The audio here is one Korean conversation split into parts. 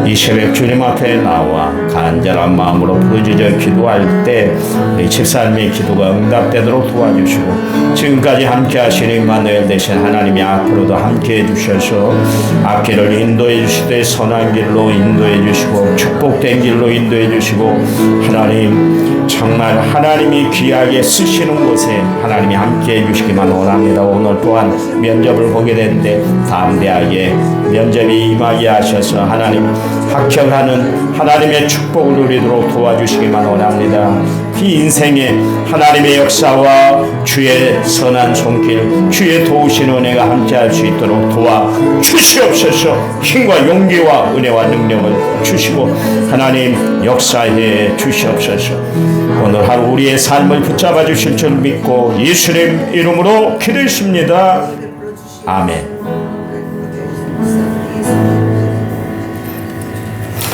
이 새벽 주님 앞에 나와 간절한 마음으로 부르짖어 기도할 때 우리 집사님의 기도가 응답되도록 도와주시고, 지금까지 함께 하신 임마누엘 되신 하나님이 앞으로도 함께 해주셔서 앞길을 인도해 주시되 선한 길로 인도해 주시고 축복된 길로 인도해 주시고, 하나님 정말 하나님이 귀하게 쓰시는 곳에 하나님이 함께 해주시기만 원합니다. 오늘 또한 면접을 보게 되는데 담대하게 면접이 임하게 하셔서 하나님 합격하는 하나님의 축복을 누리도록 도와주시기만 원합니다. 이 인생에 하나님의 역사와 주의 선한 손길, 주의 도우신 은혜가 함께할 수 있도록 도와주시옵소서. 힘과 용기와 은혜와 능력을 주시고 하나님 역사해 주시옵소서. 오늘 하루 우리의 삶을 붙잡아 주실 줄 믿고 예수님 이름으로 기도했습니다. 아멘.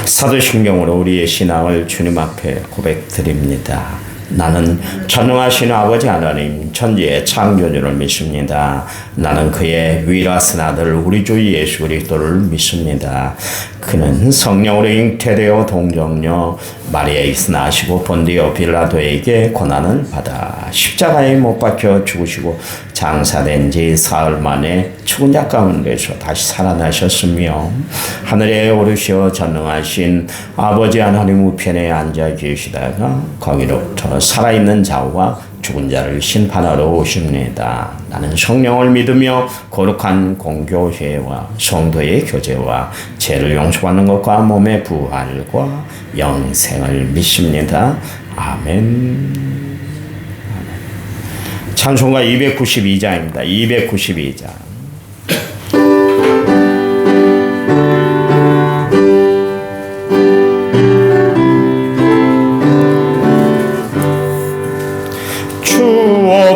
사도신경으로 우리의 신앙을 주님 앞에 고백드립니다. 나는 전능하신 아버지 하나님 천지의 창조주를 믿습니다. 나는 그의 위라신 아들 우리 주 예수 그리스도를 믿습니다. 그는 성령으로 잉태되어 동정녀 마리아에게서 나시고 본디오 빌라도에게 고난을 받아 십자가에 못 박혀 죽으시고 장사된 지 사흘 만에 죽은 자 가운데서 다시 살아나셨으며 하늘에 오르시어 전능하신 아버지 하나님 우편에 앉아 계시다가 거기로부터 살아있는 자와 죽은 자를 심판하러 오십니다. 나는 성령을 믿으며 거룩한 공교회와 성도의 교제와 죄를 용서받는 것과 몸의 부활과 영생을 믿습니다. 아멘. 찬송가 292장입니다. 292장.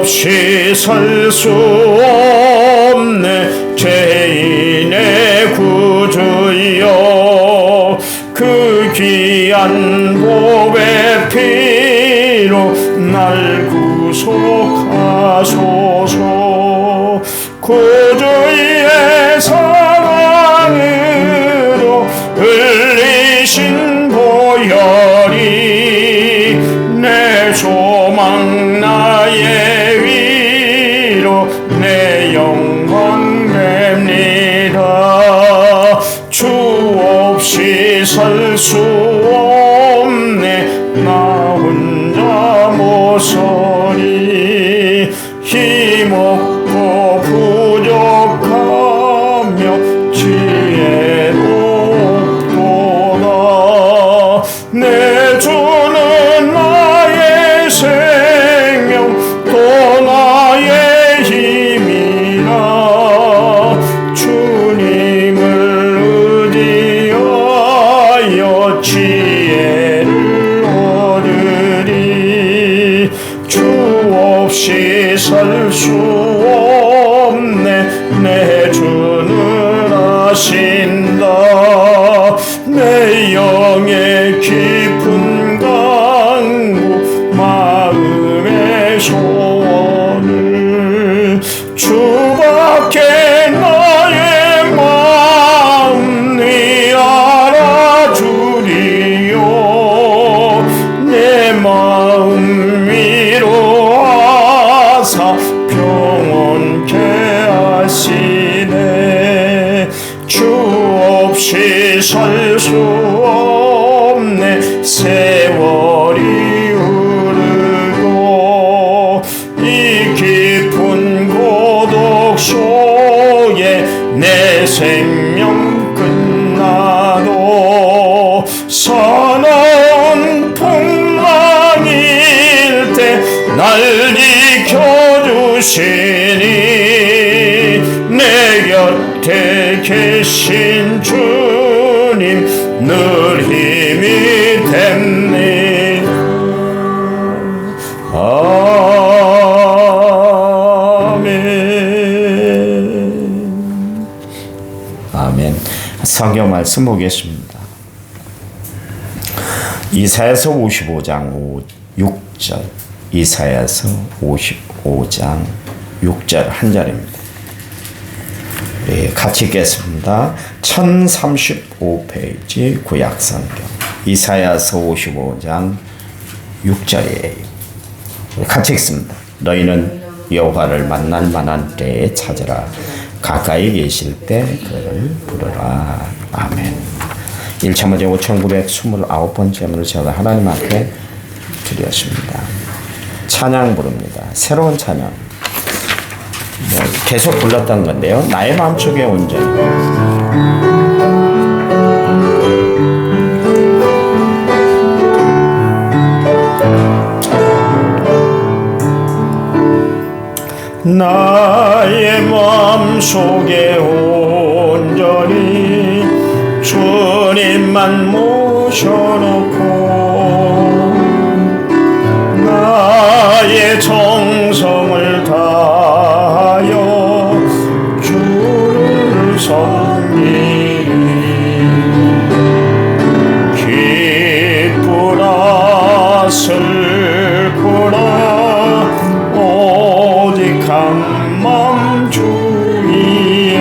없이 설 수 없네 죄인의 구주여 그 귀한 보배 피로 날 구속하소서. 구주의 사랑으로 흘리신 보혈이 내 소망 나의 위로 내 영광 됩니다. 주 없이 설 수 없네 나 혼자 못 서리. 힘없고 부족하며 지혜도 없도다. 내 주는 나의 생명 또 나의 힘이라. 주님을 의지하여 지혜를 얻으리. 주 없이 설 수 없네 내 주는 아신다. 내 영의 깊은 간구 마음의 소원을 주밖에 나의 마음 네 알아주리요. 내 마음 위로하사 평온케 하시네. 주 없이 설 수 없네 세월이 흐르고 이 깊은 고독 속에 내 생명 끝나도 사나운 풍랑일 때 날 지켜주시니 내 곁에 계신 주님 늘 힘이 됩니다. 아멘. 아멘. 성경 말씀 보겠습니다. 이사야서 55장 6절. 이사야서 55장 6절 한 절입니다. 우리 같이 읽겠습니다. 1035페이지 구약성경 이사야서 55장 6절이에요. 같이 읽습니다. 너희는 여호와를 만날 만한 때에 찾으라. 가까이 계실 때 그를 부르라. 아멘. 1차 문제 5929번째문을 제가 하나님 앞에 드렸습니다. 찬양 부릅니다. 새로운 찬양. 계속 불렀던 건데요. 나의 마음속에 온전히. 나의 마음속에 온전히 주님만 모셔놓고 나의 정성을 다하여 주를 섬기리. 기쁘라 슬프라 오직 한맘 주위에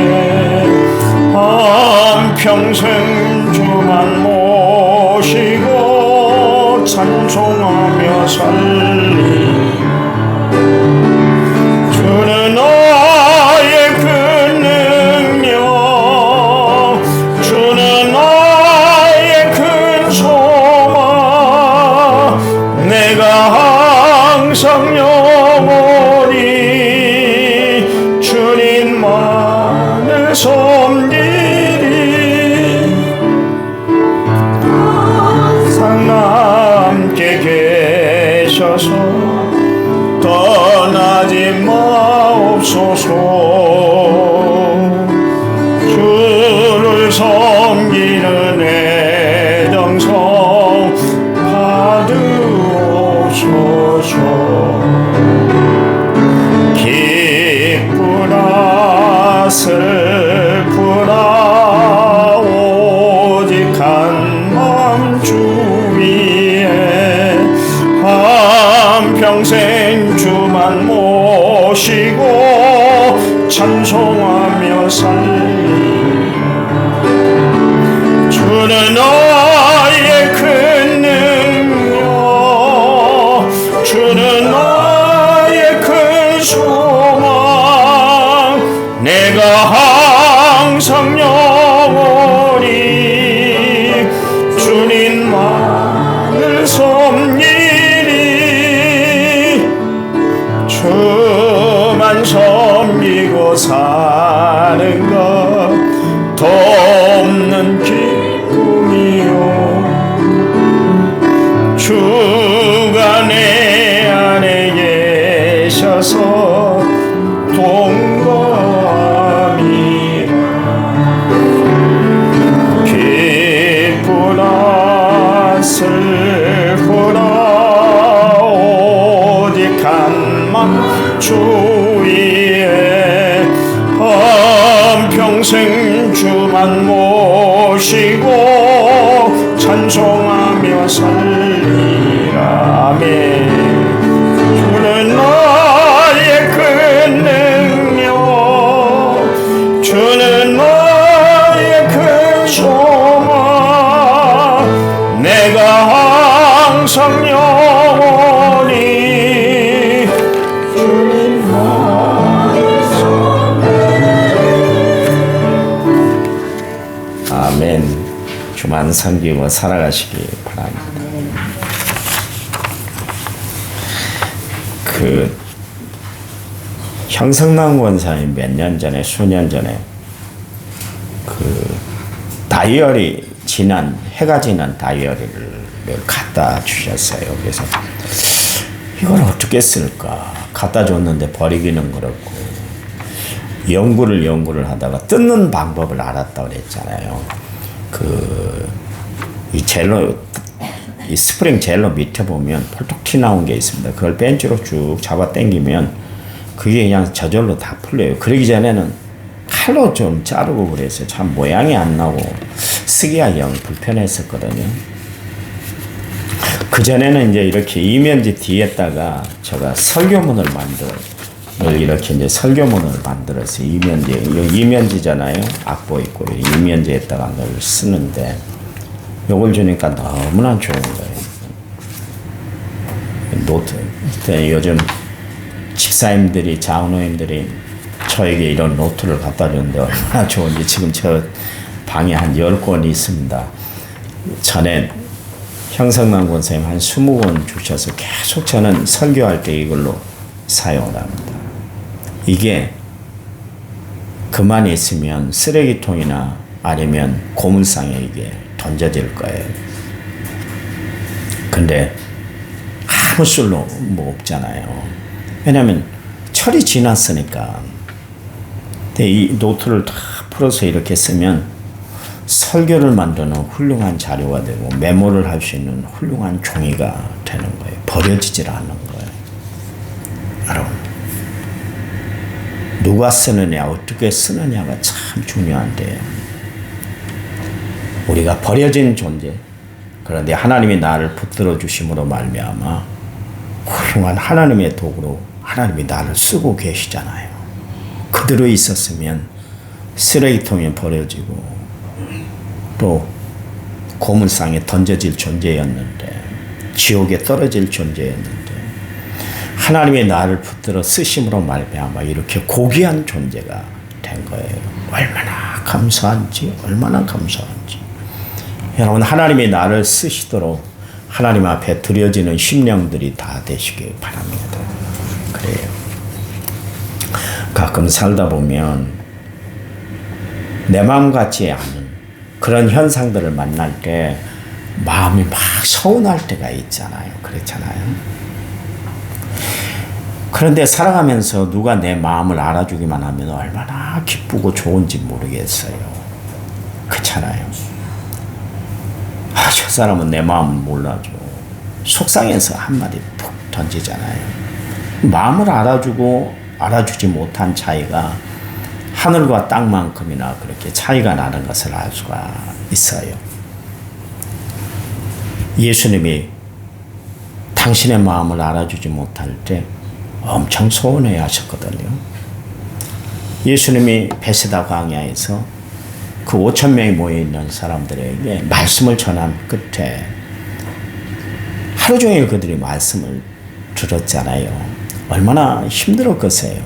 한평생 주만 모시고 찬송하며 살리. 주는 나의 그 능력, 주는 나의 큰 소망, 내가 항상 영원히 주님만을 섬기리. 항상 함께 계셔서 떠나지 마옵소서. 주를 섬기는 애정성 받으옵소서. 기쁘라 슬프라 오직 한맘 주위에 한평생 주만 모시고 찬송하며 살리. 주는 나의 큰 능력, 주는 나의 큰 소망, 내가 항상 영원히 주님만을 섬기리. 주만 섬기고 사는 것 덮는 기쁨이요. 주가 내 안에 계셔서 동거함이라. 기쁘라 슬프라 오직 한맘 주위에 한평생 주만 모시고 찬송하며 살리라. 아멘. 주는 나의 큰 능력, 주는 나의 큰 소망, 내가 항상 영원히 주님만을 섬기리. 아멘. 주만 섬기고 살아가시기 바랍니다. 그 형성남 권사님 몇 년 전에, 수년 전에 그 다이어리 해가 지난 다이어리를 갖다 주셨어요. 그래서 이걸 어떻게 쓸까 갖다 줬는데 버리기는 그렇고 연구를 하다가 뜯는 방법을 알았다고 그랬잖아요. 이 젤로, 이 스프링 젤로 밑에 보면 펄떡 튀 나온 게 있습니다. 그걸 벤치로 쭉 잡아 당기면 그게 그냥 저절로 다 풀려요. 그러기 전에는 칼로 좀 자르고 그래서 참 모양이 안 나고 쓰기가 영 불편했었거든요. 그 전에는 이제 이렇게 이면지 뒤에다가 제가 설교문을 이렇게 이제 설교문을 만들어서 이면지잖아요. 악보 있고 이면지에다가 늘 쓰는데 요걸 주니까 너무나 좋은 거예요. 노트. 요즘 집사님들이 장로님들이 저에게 이런 노트를 갖다 주는데 얼마나 좋은지 지금 저 방에 한 10권이 있습니다. 전에 형성만 권사님 한 20권 주셔서 계속 저는 설교할 때 이걸로 사용을 합니다. 이게 그만 있으면 쓰레기통이나 아니면 고물상에 이게 던져질 거예요. 근데 아무 쓸모 뭐 없잖아요. 왜냐하면 철이 지났으니까. 근데 이 노트를 다 풀어서 이렇게 쓰면 설교를 만드는 훌륭한 자료가 되고 메모를 할 수 있는 훌륭한 종이가 되는 거예요. 버려지질 않는 거예요. 여러분, 누가 쓰느냐, 어떻게 쓰느냐가 참 중요한데 우리가 버려진 존재, 그런데 하나님이 나를 붙들어 주심으로 말미암아 훌륭한 하나님의 도구로 하나님이 나를 쓰고 계시잖아요. 그대로 있었으면 쓰레기통에 버려지고 또 고물상에 던져질 존재였는데, 지옥에 떨어질 존재였는데 하나님의 나를 붙들어 쓰심으로 말미암아 이렇게 고귀한 존재가 된 거예요. 얼마나 감사한지, 얼마나 감사한지. 여러분, 하나님이 나를 쓰시도록 하나님 앞에 드려지는 심령들이 다 되시길 바랍니다. 그래요. 가끔 살다 보면 내 마음 같지 않은 그런 현상들을 만날 때 마음이 막 서운할 때가 있잖아요. 그렇잖아요. 그런데 살아가면서 누가 내 마음을 알아주기만 하면 얼마나 기쁘고 좋은지 모르겠어요. 그렇잖아요. 저 사람은 내 마음을 몰라줘. 속상해서 한마디 푹 던지잖아요. 마음을 알아주고 알아주지 못한 차이가 하늘과 땅만큼이나 그렇게 차이가 나는 것을 알 수가 있어요. 예수님이 당신의 마음을 알아주지 못할 때 엄청 소원해 하셨거든요. 예수님이 베세다 광야에서 그 5,000명이 모여있는 사람들에게 말씀을 전한 끝에 하루 종일 그들이 말씀을 들었잖아요. 얼마나 힘들었겠어요.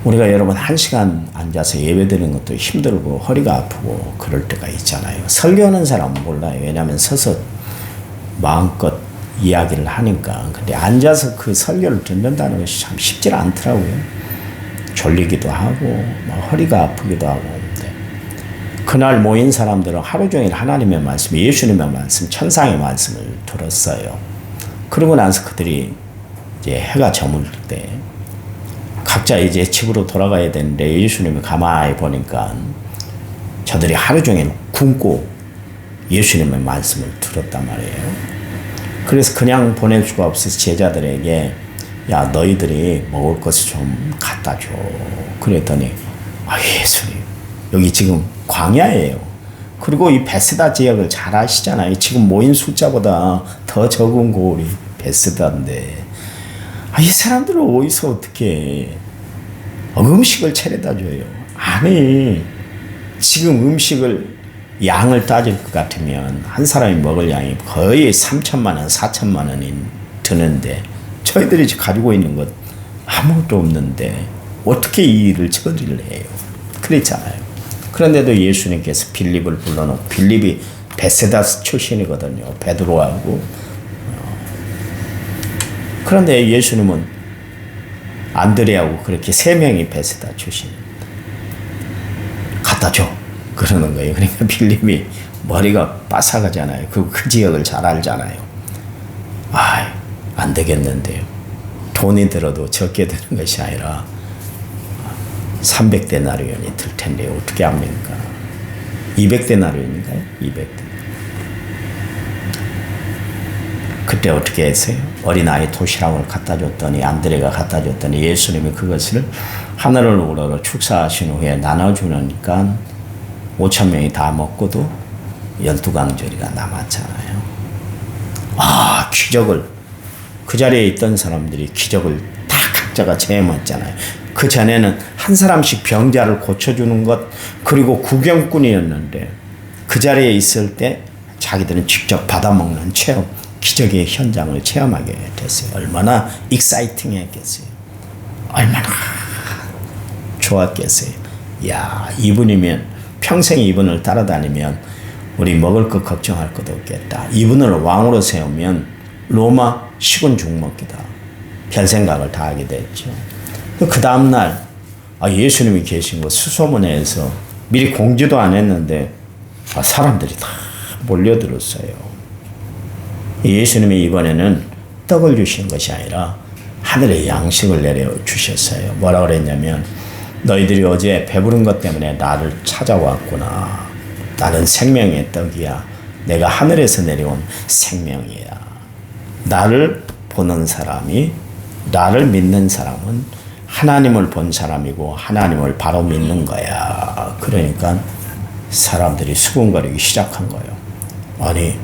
우리가 여러분 1시간 앉아서 예배드리는 것도 힘들고 허리가 아프고 그럴 때가 있잖아요. 설교하는 사람은 몰라요. 왜냐하면 서서 마음껏 이야기를 하니까. 근데 앉아서 그 설교를 듣는다는 것이 참 쉽지 않더라고요. 졸리기도 하고 허리가 아프기도 하고. 그날 모인 사람들은 하루 종일 하나님의 말씀, 예수님의 말씀, 천상의 말씀을 들었어요. 그러고 나서 그들이 이제 해가 저물 때 각자 이제 집으로 돌아가야 되는데 예수님이 가만히 보니까 저들이 하루 종일 굶고 예수님의 말씀을 들었단 말이에요. 그래서 그냥 보낼 수가 없어서 제자들에게 야, 너희들이 먹을 것을 좀 갖다 줘. 그랬더니 예수님, 여기 지금 광야예요. 그리고 이 베스다 지역을 잘 아시잖아요. 지금 모인 숫자보다 더 적은 고을이 베스다인데 이 사람들은 어디서 어떻게 음식을 차려다 줘요? 아니, 지금 음식을 양을 따질 것 같으면 한 사람이 먹을 양이 거의 3천만 원, 4천만 원이 드는데 저희들이 가지고 있는 것 아무것도 없는데 어떻게 이 일을 처리를 해요? 그랬잖아요. 그런데도 예수님께서 빌립을 불러놓고, 빌립이 베세다 출신이거든요. 베드로하고. 그런데 예수님은 안드레하고 그렇게 3명이 베세다 출신입니다. 갖다 줘. 그러는 거예요. 그러니까 빌립이 머리가 빠삭하잖아요. 그 지역을 잘 알잖아요. 안 되겠는데요. 돈이 들어도 적게 드는 것이 아니라 300데나리온이 들 텐데 어떻게 합니까? 200데나리온인가요? 200데나리온. 그때 어떻게 했어요? 어린아이 도시락을 갖다 줬더니, 안드레가 갖다 줬더니 예수님이 그것을 하늘을 우러러 축사하신 후에 나눠주니까 5,000명이 다 먹고도 12강조리가 남았잖아요. 기적을, 그 자리에 있던 사람들이 기적을 딱 학자가 제임었잖아요. 그 전에는 한 사람씩 병자를 고쳐주는 것, 그리고 구경꾼이었는데 그 자리에 있을 때 자기들은 직접 받아먹는 체험, 기적의 현장을 체험하게 됐어요. 얼마나 익사이팅했겠어요. 얼마나 좋았겠어요. 야, 이분이면 평생 이분을 따라다니면 우리 먹을 것 걱정할 것도 없겠다. 이분을 왕으로 세우면 로마 식은 죽먹기다. 별 생각을 다 하게 됐죠. 그 다음날 예수님이 계신 곳 수소문에서 미리 공지도 안 했는데 사람들이 다 몰려들었어요. 예수님이 이번에는 떡을 주신 것이 아니라 하늘의 양식을 내려주셨어요. 뭐라고 그랬냐면 너희들이 어제 배부른 것 때문에 나를 찾아왔구나. 나는 생명의 떡이야. 내가 하늘에서 내려온 생명이야. 나를 보는 사람이, 나를 믿는 사람은 하나님을 본 사람이고 하나님을 바로 믿는 거야. 그러니까 사람들이 수군거리기 시작한 거예요. 아니,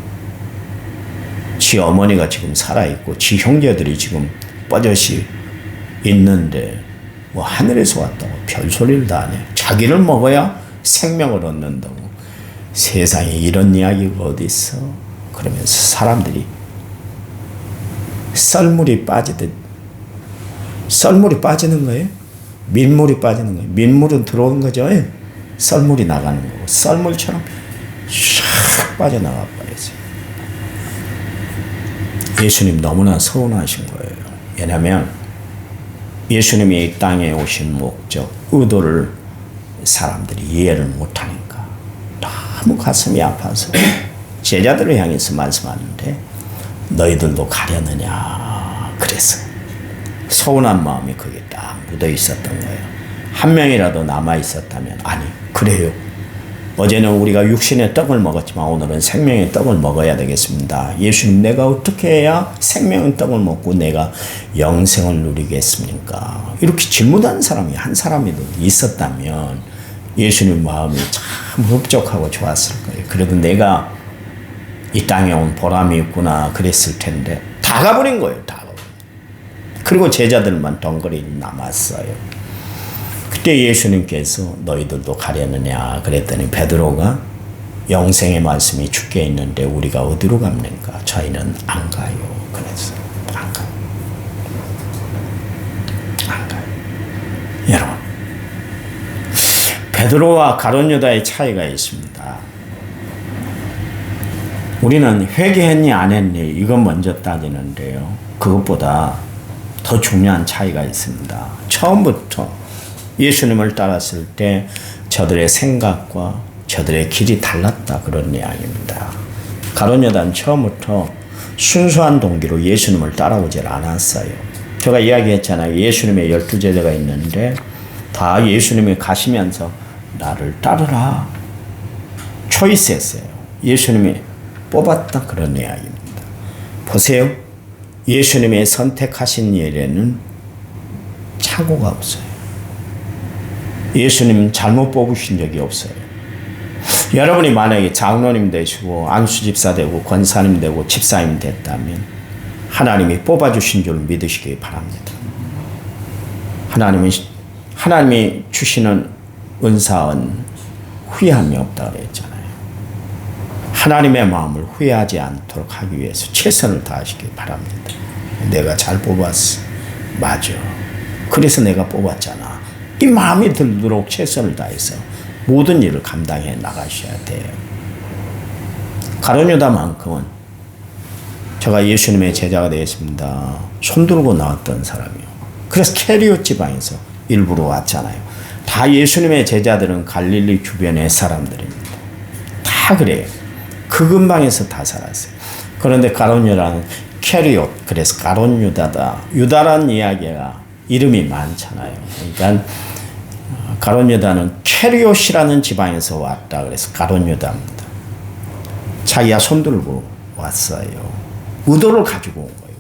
지 어머니가 지금 살아있고 지 형제들이 지금 뻐젓이 있는데 뭐 하늘에서 왔다고 별소리를 다 하네. 자기를 먹어야 생명을 얻는다고. 세상에 이런 이야기가 어디 있어. 그러면서 사람들이 썰물이 빠지듯, 썰물이 빠지는 거예요. 민물이 빠지는 거예요. 민물은 들어오는 거죠. 썰물이 나가는 거고 썰물처럼 샥 빠져나가 버렸어요. 예수님 너무나 서운하신 거예요. 왜냐하면 예수님이 이 땅에 오신 목적, 의도를 사람들이 이해를 못하니까 너무 가슴이 아파서 제자들을 향해서 말씀하는데 너희들도 가려느냐. 그래서 서운한 마음이 거기에 딱 묻어 있었던 거예요. 한 명이라도 남아 있었다면 아니 그래요. 어제는 우리가 육신의 떡을 먹었지만 오늘은 생명의 떡을 먹어야 되겠습니다. 예수님, 내가 어떻게 해야 생명의 떡을 먹고 내가 영생을 누리겠습니까? 이렇게 질문하는 사람이 한 사람이라도 있었다면 예수님 마음이 참 흡족하고 좋았을 거예요. 그래도 내가 이 땅에 온 보람이 있구나 그랬을 텐데 다 가버린 거예요. 다 가버린. 그리고 제자들만 덩그리 남았어요. 그때 예수님께서 너희들도 가려느냐 그랬더니 베드로가 영생의 말씀이 주께 있는데 우리가 어디로 갑니까? 저희는 안 가요. 그래서 안 가요. 안 가요. 여러분, 베드로와 가룟 유다의 차이가 있습니다. 우리는 회개했니 안 했니 이건 먼저 따지는데요. 그것보다 더 중요한 차이가 있습니다. 처음부터 예수님을 따랐을 때 저들의 생각과 저들의 길이 달랐다 그런 이야기입니다. 가룟 유다는 처음부터 순수한 동기로 예수님을 따라오질 않았어요. 제가 이야기했잖아요. 예수님의 12제자가 있는데 다 예수님이 가시면서 나를 따르라 초이스했어요. 예수님이 뽑았다 그런 이야기입니다. 보세요. 예수님의 선택하신 일에는 착오가 없어요. 예수님 잘못 뽑으신 적이 없어요. 여러분이 만약에 장로님 되시고 안수집사 되고 권사님 되고 집사님 됐다면 하나님이 뽑아주신 줄 믿으시기 바랍니다. 하나님이 주시는 은사은 후회함이 없다 그랬잖아요. 하나님의 마음을 후회하지 않도록 하기 위해서 최선을 다하시기 바랍니다. 내가 잘 뽑았어. 맞아. 그래서 내가 뽑았잖아. 이 마음이 들도록 최선을 다해서 모든 일을 감당해 나가셔야 돼요. 가룟 유다만큼은 제가 예수님의 제자가 되겠습니다. 손들고 나왔던 사람이요. 그래서 캐리오 지방에서 일부러 왔잖아요. 다 예수님의 제자들은 갈릴리 주변의 사람들입니다. 다 그래요. 그 근방에서 다 살았어요. 그런데 가룟 유다는 캐리오, 그래서 가룟 유다다. 유다란 이야기가 이름이 많잖아요. 그러니까 가룟 유다는 캐리옷이라는 지방에서 왔다. 그래서 가룟 유다입니다. 자기가 손들고 왔어요. 의도를 가지고 온 거예요.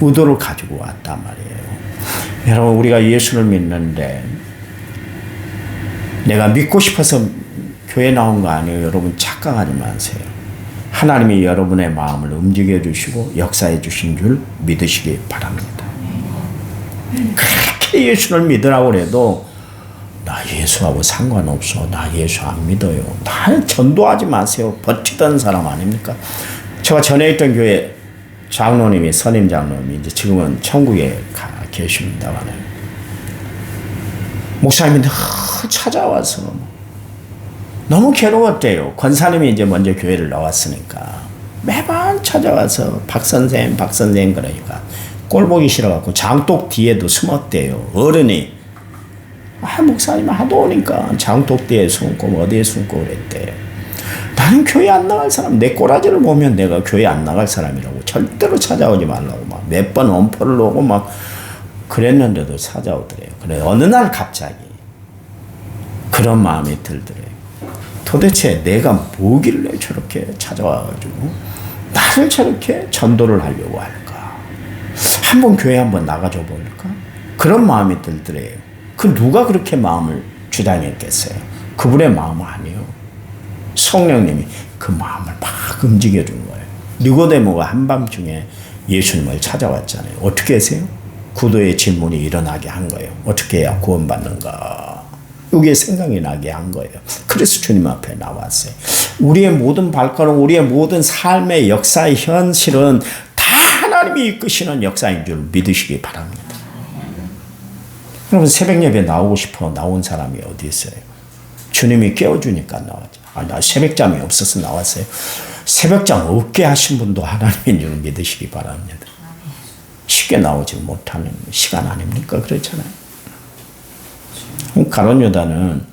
의도를 가지고 왔단 말이에요. 여러분, 우리가 예수를 믿는데 내가 믿고 싶어서 교회 나온 거 아니에요. 여러분 착각하지 마세요. 하나님이 여러분의 마음을 움직여 주시고 역사해 주신 줄 믿으시기 바랍니다. 그렇게 예수를 믿으라고 그래도 나 예수하고 상관없어. 나 예수 안 믿어요. 나 전도하지 마세요. 버티던 사람 아닙니까? 제가 전에 있던 교회 장로님이 선임 장로님이 이제 지금은 천국에 가 계십니다만 목사님이 찾아와서 너무 괴로웠대요. 권사님이 이제 먼저 교회를 나왔으니까 매번 찾아와서 박 선생 그러니까 꼴보기 싫어갖고 장독 뒤에도 숨었대요. 어른이 목사님 하도 오니까 장독 뒤에 숨고 어디에 숨고 그랬대. 나는 교회 안 나갈 사람, 내 꼬라지를 보면 내가 교회 안 나갈 사람이라고 절대로 찾아오지 말라고 막 몇 번 엄포를 놓고 막 그랬는데도 찾아오더래요. 그래 어느 날 갑자기 그런 마음이 들더래요. 도대체 내가 뭐길래 저렇게 찾아와가지고 나를 저렇게 전도를 하려고 할까? 한번 교회 한번 나가줘 볼까? 그런 마음이 들더래요. 그 누가 그렇게 마음을 주장했겠어요? 그분의 마음은 아니에요. 성령님이 그 마음을 막 움직여준 거예요. 니고데모가 한밤중에 예수님을 찾아왔잖아요. 어떻게 하세요? 구도의 질문이 일어나게 한 거예요. 어떻게 해야 구원받는가? 이게 생각이 나게 한 거예요. 그래서 주님 앞에 나왔어요. 우리의 모든 발걸음, 우리의 모든 삶의 역사의 현실은 다 하나님이 이끄시는 역사인 줄 믿으시기 바랍니다. 여러분 새벽 예배 나오고 싶어 나온 사람이 어디 있어요? 주님이 깨워주니까 나왔죠. 나 새벽잠이 없어서 나왔어요. 새벽잠 없게 하신 분도 하나님인 줄 믿으시기 바랍니다. 쉽게 나오지 못하는 시간 아닙니까? 그렇잖아요. 가룟 유다는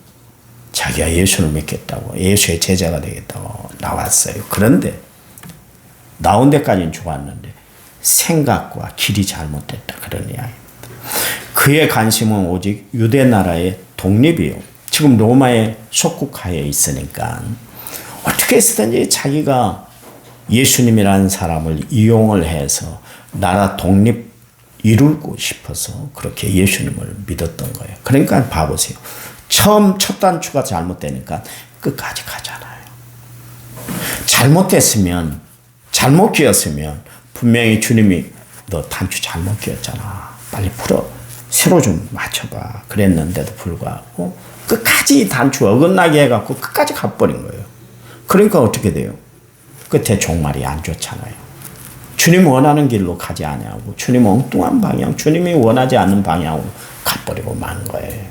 자기가 예수를 믿겠다고 예수의 제자가 되겠다고 나왔어요. 그런데 나온 데까지는 좋았는데 생각과 길이 잘못됐다 그런 이야기입니다. 그의 관심은 오직 유대 나라의 독립이요. 지금 로마의 속국하에 있으니까 어떻게 해서든지 자기가 예수님이라는 사람을 이용을 해서 나라 독립 이루고 싶어서 그렇게 예수님을 믿었던 거예요. 그러니까 봐보세요. 처음 첫 단추가 잘못되니까 끝까지 가잖아요. 잘못됐으면 잘못 끼었으면 분명히 주님이 너 단추 잘못 끼었잖아. 빨리 풀어. 새로 좀 맞춰봐. 그랬는데도 불구하고 끝까지 단추 어긋나게 해갖고 끝까지 가버린 거예요. 그러니까 어떻게 돼요? 끝에 종말이 안 좋잖아요. 주님 원하는 길로 가지 않냐고 주님 엉뚱한 방향, 주님이 원하지 않는 방향으로 가버리고 만 거예요.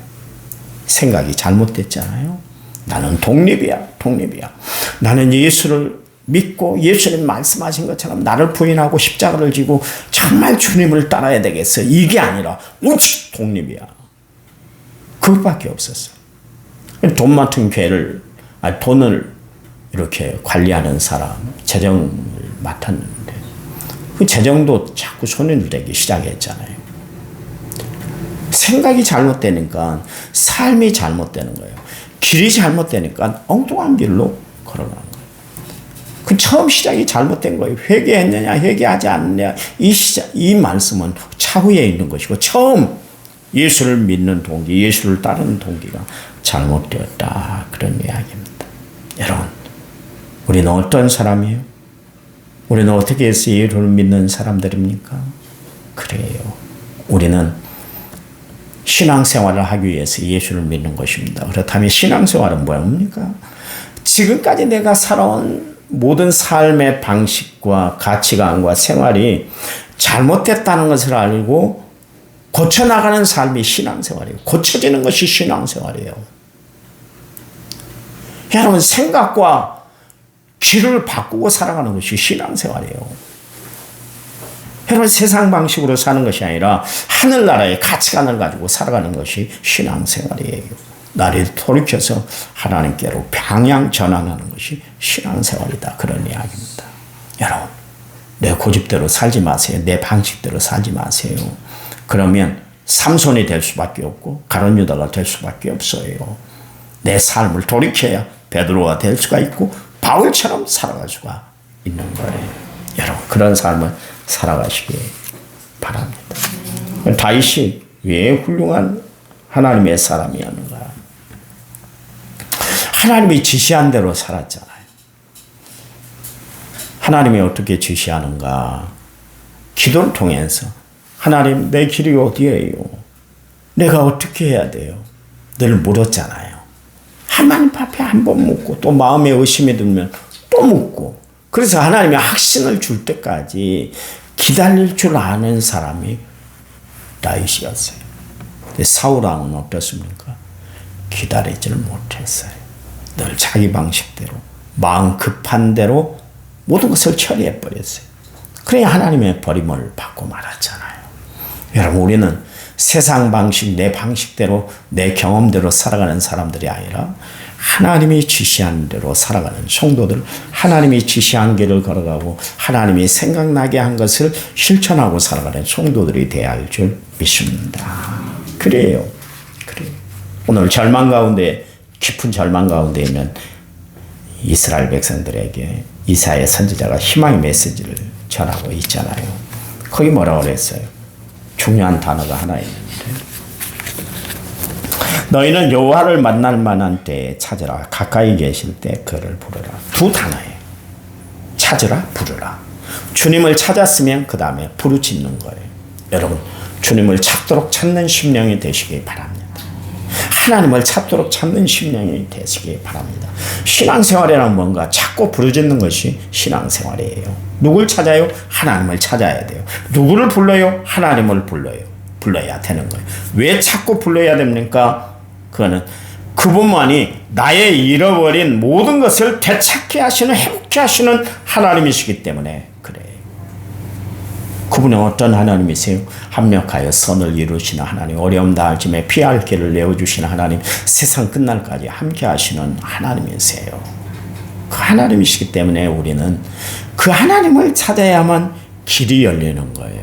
생각이 잘못됐잖아요. 나는 독립이야. 나는 예수를 믿고 예수님 말씀하신 것처럼 나를 부인하고 십자가를 지고 정말 주님을 따라야 되겠어. 이게 아니라 오직 독립이야. 그것밖에 없었어. 돈 많은 교회를 돈을 이렇게 관리하는 사람 재정을 맡았는데 그 재정도 자꾸 손을 대기 시작했잖아요. 생각이 잘못되니까 삶이 잘못되는 거예요. 길이 잘못되니까 엉뚱한 길로 걸어가는 거예요. 그 처음 시작이 잘못된 거예요. 회개했느냐 회개하지 않느냐 이 말씀은 차후에 있는 것이고 처음 예수를 믿는 동기, 예수를 따르는 동기가 잘못되었다. 그런 이야기입니다. 여러분, 우리는 어떤 사람이에요? 우리는 어떻게 해서 예수를 믿는 사람들입니까? 그래요. 우리는 신앙생활을 하기 위해서 예수를 믿는 것입니다. 그렇다면 신앙생활은 뭡니까? 지금까지 내가 살아온 모든 삶의 방식과 가치관과 생활이 잘못됐다는 것을 알고 고쳐나가는 삶이 신앙생활이에요. 고쳐지는 것이 신앙생활이에요. 여러분, 생각과 길을 바꾸고 살아가는 것이 신앙생활이에요. 여러분, 세상 방식으로 사는 것이 아니라 하늘나라의 가치관을 가지고 살아가는 것이 신앙생활이에요. 나를 돌이켜서 하나님께로 방향 전환하는 것이 신앙생활이다. 그런 이야기입니다. 여러분, 내 고집대로 살지 마세요. 내 방식대로 살지 마세요. 그러면 삼손이 될 수밖에 없고 가룟 유다가 될 수밖에 없어요. 내 삶을 돌이켜야 베드로가 될 수가 있고 바울처럼 살아갈 수가 있는 거예요. 여러분, 그런 삶을 살아가시기 바랍니다. 다윗이 왜 훌륭한 하나님의 사람이었는가? 하나님이 지시한 대로 살았잖아요. 하나님이 어떻게 지시하는가? 기도를 통해서 하나님, 내 길이 어디예요? 내가 어떻게 해야 돼요? 늘 물었잖아요. 하나님 앞에 한 번 묻고 또 마음에 의심이 들면 또 묻고, 그래서 하나님이 확신을 줄 때까지 기다릴 줄 아는 사람이 다윗이었어요. 사울왕은 어떻습니까? 기다리지를 못했어요. 늘 자기 방식대로, 마음 급한 대로 모든 것을 처리해 버렸어요. 그래 하나님의 버림을 받고 말았잖아요. 여러분, 우리는 세상 방식, 내 방식대로, 내 경험대로 살아가는 사람들이 아니라 하나님이 지시한 대로 살아가는 성도들, 하나님이 지시한 길을 걸어가고 하나님이 생각나게 한 것을 실천하고 살아가는 성도들이 되어야 할 줄 믿습니다. 그래요. 오늘 절망 가운데, 깊은 절망 가운데 있는 이스라엘 백성들에게 이사야 선지자가 희망의 메시지를 전하고 있잖아요. 거기 뭐라고 그랬어요? 중요한 단어가 하나 있는데, 너희는 여호와를 만날 만한 때에 찾으라. 가까이 계실 때 그를 부르라. 두 단어예요. 찾으라, 부르라. 주님을 찾았으면 그 다음에 부르짖는 거예요. 여러분, 주님을 찾도록 찾는 심령이 되시기 바랍니다. 하나님을 찾도록 찾는 심령이 되시기 바랍니다. 신앙생활이란 뭔가 찾고 부르짖는 것이 신앙생활이에요. 누굴 찾아요? 하나님을 찾아야 돼요. 누구를 불러요? 하나님을 불러야 되는 거예요. 왜 찾고 불러야 됩니까? 그거는 그분만이 나의 잃어버린 모든 것을 되찾게 하시는, 회복케 하시는 하나님이시기 때문에 그래요. 그분은 어떤 하나님이세요? 합력하여 선을 이루시는 하나님, 어려움 다짐에 피할 길을 내어주시는 하나님, 세상 끝날까지 함께 하시는 하나님이세요. 그 하나님이시기 때문에 우리는 그 하나님을 찾아야만 길이 열리는 거예요.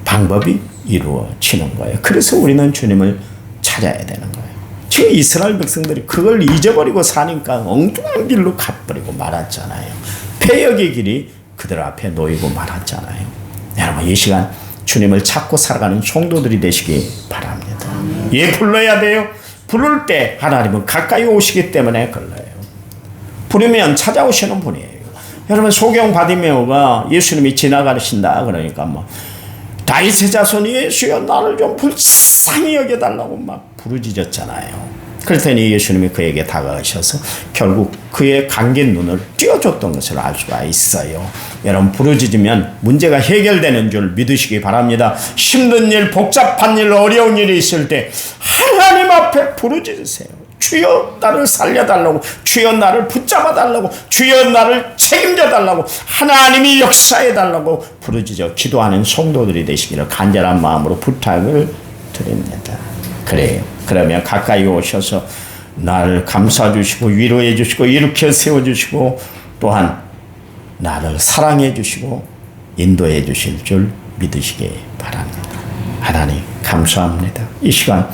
방법이 이루어지는 거예요. 그래서 우리는 주님을 찾아야 되는 거예요. 지금 이스라엘 백성들이 그걸 잊어버리고 사니까 엉뚱한 길로 가버리고 말았잖아요. 패역의 길이 그들 앞에 놓이고 말았잖아요. 여러분, 이 시간 주님을 찾고 살아가는 성도들이 되시기 바랍니다. 예, 불러야 돼요. 부를 때 하나님은 가까이 오시기 때문에 불러요. 부르면 찾아오시는 분이에요. 여러분, 소경 바디메오가 예수님이 지나가신다 그러니까 다윗의 자손이 예수여 나를 좀 불쌍히 여겨달라고 막 부르짖었잖아요. 그랬더니 예수님이 그에게 다가가셔서 결국 그의 감긴 눈을 띄워줬던 것을 알 수가 있어요. 여러분, 부르짖으면 문제가 해결되는 줄 믿으시기 바랍니다. 힘든 일, 복잡한 일, 어려운 일이 있을 때 하나님 앞에 부르짖으세요. 주여 나를 살려달라고, 주여 나를 붙잡아달라고, 주여 나를 책임져달라고, 하나님이 역사해달라고 부르짖어 기도하는 성도들이 되시기를 간절한 마음으로 부탁을 드립니다. 그래요. 그러면 가까이 오셔서 나를 감싸주시고 위로해 주시고 일으켜 세워주시고 또한 나를 사랑해 주시고 인도해 주실 줄 믿으시기 바랍니다. 하나님 감사합니다. 이 시간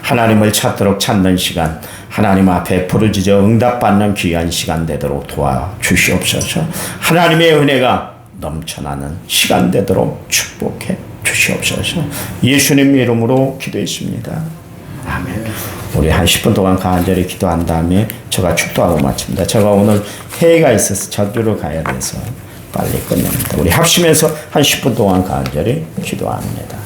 하나님을 찾도록 찾는 시간, 하나님 앞에 부르짖어 응답받는 귀한 시간 되도록 도와주시옵소서. 하나님의 은혜가 넘쳐나는 시간 되도록 축복해 주시옵소서. 예수님 이름으로 기도했습니다. 아멘. 우리 한 10분 동안 간절히 기도한 다음에 제가 축도하고 마칩니다. 제가 오늘 회의가 있어서 저주로 가야 돼서 빨리 끝냅니다. 우리 합심해서 한 10분 동안 간절히 기도합니다.